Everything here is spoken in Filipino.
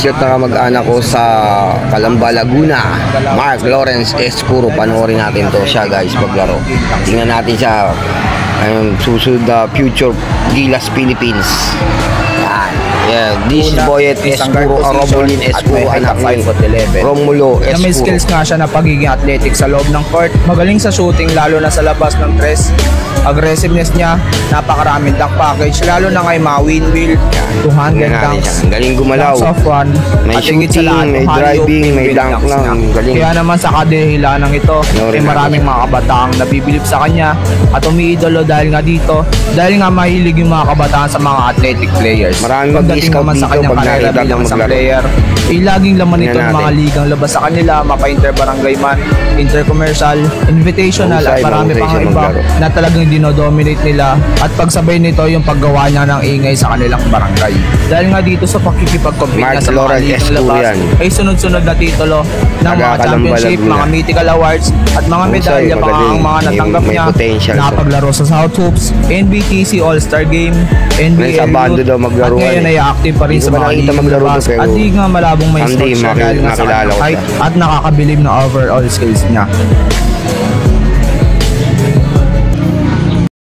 cute na kamag-anak ko sa Calamba, Laguna, Mark Lawrence Escuro. Panoorin natin to siya guys paglaro. Tingnan natin siya. Susunod na future Gilas Philippines. Yeah, this is Boyet Escuro, Robolin Escuro, anak ni Romulo Escuro. May skills nga siya na pagiging athletic sa loob ng court. Magaling sa shooting lalo na sa labas ng tres. Aggressiveness niya, napakaraming dunk package lalo na kay mga windmill, 200 dunks. Galing gumalaw. Dunks of one. May shooting, may driving, may dunk lang. Galing. Kaya naman sa kadahilanan ito, ay maraming mga kabataang nabibilip sa kanya at umiidolo dahil nga dito, dahil nga mahilig yung mga kabataan sa mga athletic players. Maraming mag-scout dito pag nakita ng maglaro. Laging laman nito ng mga ligang labas sa kanila, mapa-inter-barangay man, inter-commercial, invitational at marami pang iba na talagang dinodominate nila at pagsabay nito yung paggawa niya ng ingay sa kanilang barangay. Dahil nga dito sa pakikipag-compete niya sa mga ligang labas ay sunod-sunod na titulo ng mga championship, mga mythical awards at mga medalya pa ang mga natanggap niya. Nakapaglaro sa South Hoops, NBTC All-Star Game, NBA Youth, at ngayon ay active pa rin sa mga ligang labas at di nga malabong may sports siya dahil nga sa kanyang height at nakakabilib na overall skills niya.